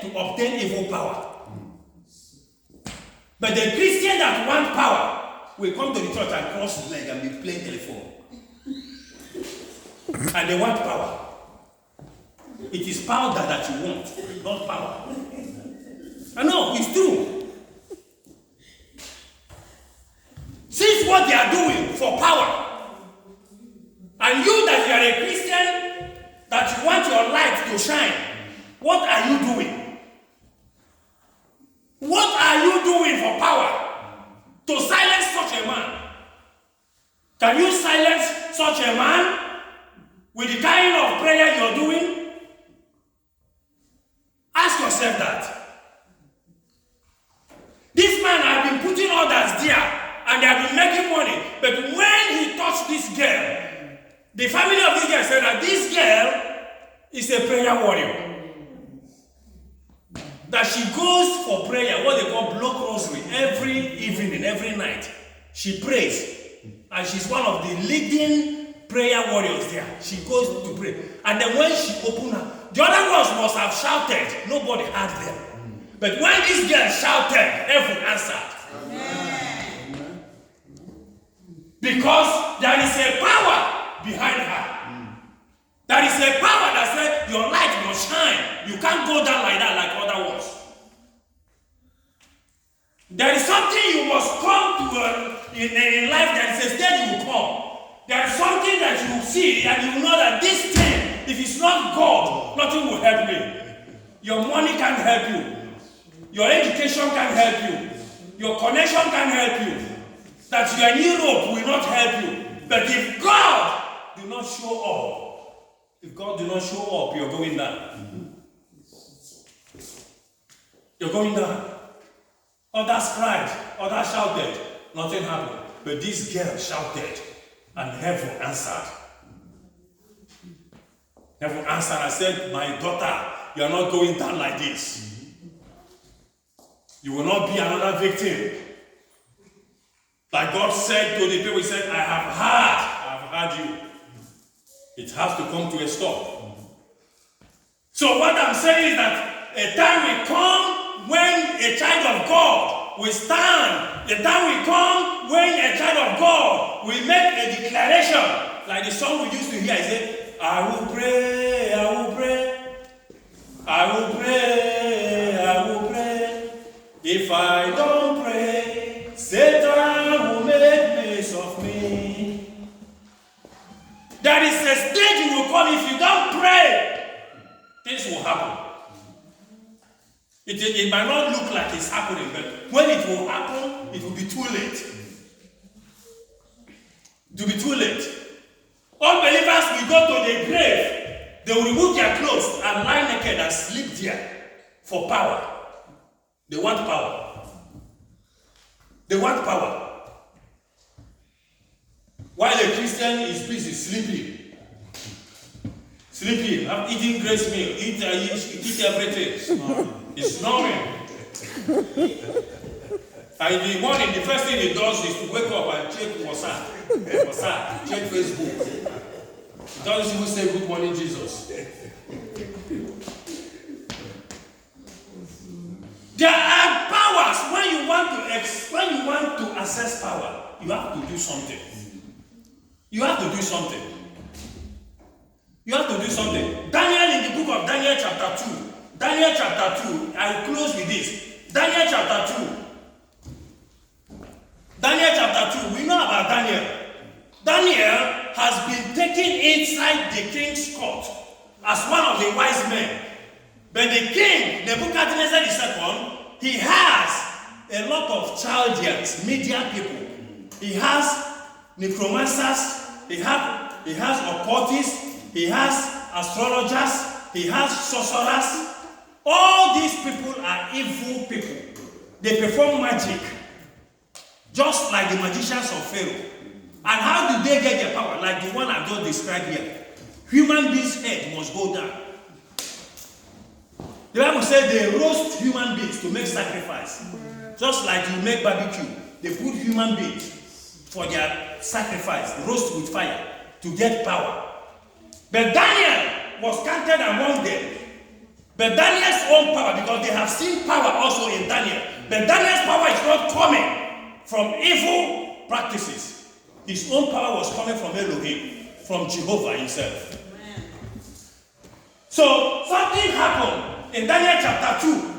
to obtain evil power. But the Christian that want power will come to the church and cross his leg and be playing telephone. And they want power. It is powder that you want, not power. I know, it's true. Since what they are doing for power, and you that you are a Christian, that you want your light to shine, what are you doing? What are you doing for power? To silence such a man? Can you silence such a man with the kind of prayer you're doing? Ask yourself that. This man has been putting others there and they have been making money. But when he touched this girl, the family of this girl said that this girl is a prayer warrior. That she goes for prayer, what they call block rosary, every evening, every night. She prays. And she's one of the leading prayer warriors there. She goes to pray. And then when she opened her, the other ones must have shouted. Nobody heard them. But when this girl shouted, heaven answered. Amen. Because there is a power behind her. There is a power that says your light must shine. You can't go down like that like other ones. There is something you must come to in life. There is a stage you will come. There is something that you will see and you will know that this thing, if it's not God, nothing will help me. Your money can't help you. Your education can't help you. Your connection can't help you. That you are in Europe will not help you. But if God do not show up, if God do not show up, you're going down. You're going down. Others cried, others shouted, nothing happened. But this girl shouted, and heaven answered. Heaven answered and said, my daughter, you are not going down like this. You will not be another victim. Like God said to the people, he said, I have heard you. It has to come to a stop. So what I'm saying is that a time will come when a child of God will stand. A time will come when a child of God will make a declaration. Like the song we used to hear, he said, I will pray, I will pray, I will pray, I will pray. If I don't pray, Satan will make mess of me. There is a stage you will come if you don't pray. Things will happen. It might not look like it's happening, but when it will happen, it will be too late. It will be too late. Unbelievers will go to the grave. They will remove their clothes and lie naked and sleep there for power. They want power. They want power. While a Christian is busy sleeping. Sleeping, I'm eating grace meal, eat everything. He's snoring. And in the morning, the first thing he does is to wake up and check WhatsApp, check Facebook. He doesn't even say good morning, Jesus. There are powers when you want to access power, you have to do something. You have to do something. You have to do something. Daniel in the book of Daniel chapter 2. Daniel chapter 2. I will close with this. Daniel chapter 2. Daniel chapter 2. We know about Daniel. Daniel has been taken inside the king's court as one of the wise men. But the king, Nebuchadnezzar II, he has a lot of Chaldeans, media people. He has necromancers, he has occultists, he has astrologers, he has sorcerers. All these people are evil people. They perform magic, just like the magicians of Pharaoh. And how do they get their power? Like the one I just described here. Human beings' head must go down. The Bible says they roast human beings to make sacrifice. Just like you make barbecue. They put human beings for their sacrifice, roast with fire, to get power. But Daniel was counted among them. But Daniel's own power, because they have seen power also in Daniel, but Daniel's power is not coming from evil practices. His own power was coming from Elohim, from Jehovah himself. Amen. So something happened in Daniel chapter 2.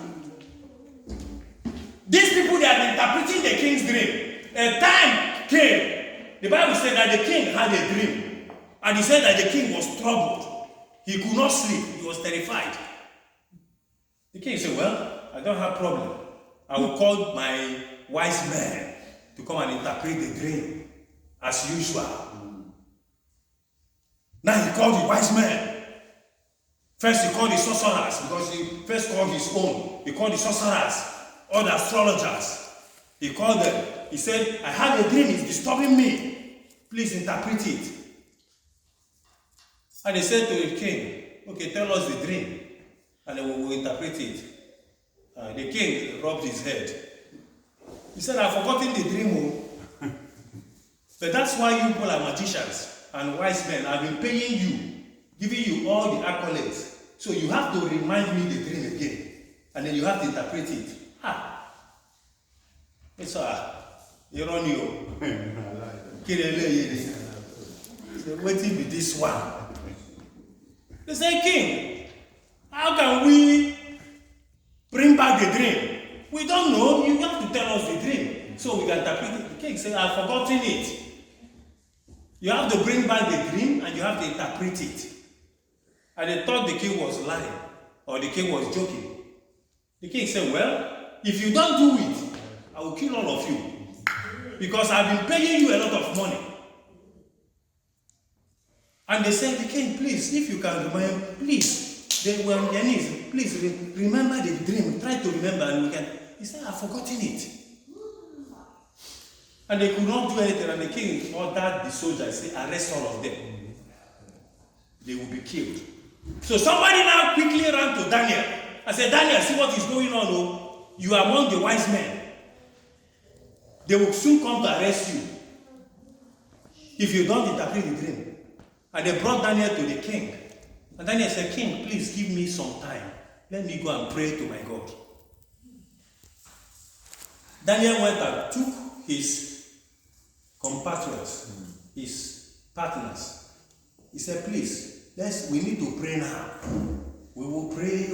These people, they are interpreting the king's dream. A time came. The Bible said that the king had a dream. And he said that the king was troubled. He could not sleep. He was terrified. The king said, well, I don't have problem. I will call my wise men to come and interpret the dream as usual. Now he called the wise men. First he called the sorcerers, because he first called his own. He called the sorcerers, all the astrologers. He called them. He said, I had a dream, it's disturbing me. Please interpret it. And he said to the king, okay, tell us the dream, and then we will interpret it. The king rubbed his head. He said, I've forgotten the dream. But that's why you people are magicians and wise men. I've been paying you, giving you all the accolades. So you have to remind me the dream again. And then you have to interpret it. It's irony. Waiting with this one. They say, King, how can we bring back the dream? We don't know. You have to tell us the dream so we can interpret it. The king said, I've forgotten it. You have to bring back the dream and you have to interpret it. And they thought the king was lying or the king was joking. The king said, well, if you don't do it, I will kill all of you. Because I've been paying you a lot of money. And they said, the king, please, if you can remember, please, they were on their knees, please remember the dream, try to remember, and we can. He said, I've forgotten it. And they could not do anything, and the king ordered the soldiers, say, arrest all of them. They will be killed. So somebody now quickly ran to Daniel and said, Daniel, see what is going on, oh? You are among the wise men. They will soon come to arrest you if you don't interpret the dream. And they brought Daniel to the king. And Daniel said, King, please give me some time. Let me go and pray to my God. Daniel went and took his compatriots, his partners. He said, please, we need to pray now. We will pray.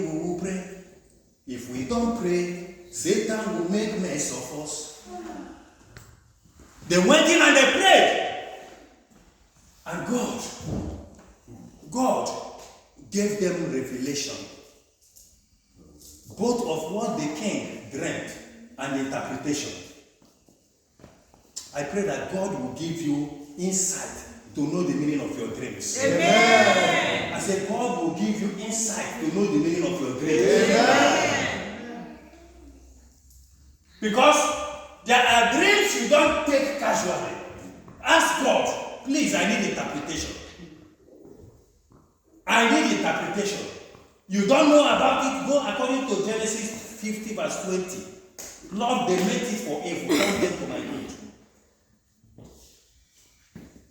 If we don't pray, Satan will make mess of us. They went in and they prayed. And God gave them revelation, both of what the king dreamt and the interpretation. I pray that God will give you insight to know the meaning of your dreams. Amen. I said God will give you insight to know the meaning of your dreams. Amen. Because there are dreams you don't take casually. Ask God, please, I need interpretation. I need interpretation. You don't know about it, go according to Genesis 50 verse 20. Lord, they meant it for evil. Turn them to my good.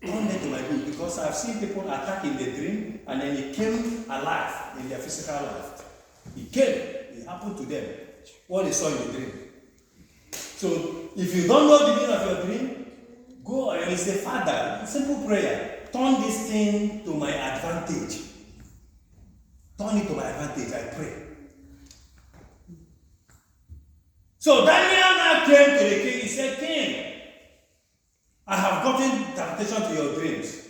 Turn them to my good. Because I've seen people attack in the dream and then it came alive in their physical life. It came. It happened to them. What they saw in the dream. So, if you don't know the meaning of your dream, go and say, Father, simple prayer. Turn this thing to my advantage. Turn it to my advantage, I pray. So Daniel now came to the king. He said, King, I have gotten interpretation to your dreams.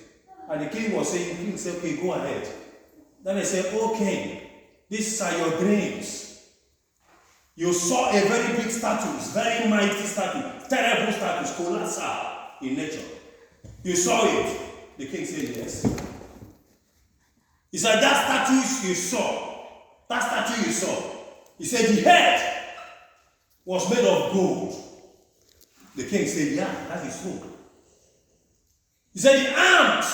And the king was saying, King said, okay, go ahead. Then he said, oh king, these are your dreams. You saw a very big statue, very mighty statue, terrible statue, colossal in nature. You saw it. The king said, yes. He said, that statue you saw. He said, the head was made of gold. The king said, yeah, that is true. He said, the arms,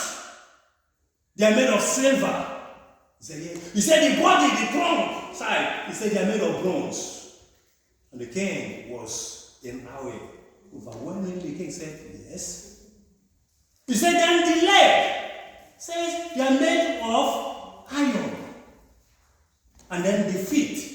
they are made of silver. He said, yeah. He said, the body, the trunk side, he said, they are made of bronze. And the king was in awe. Overwhelmingly, the king said, yes. He said, then the leg says they are made of iron. and then defeat.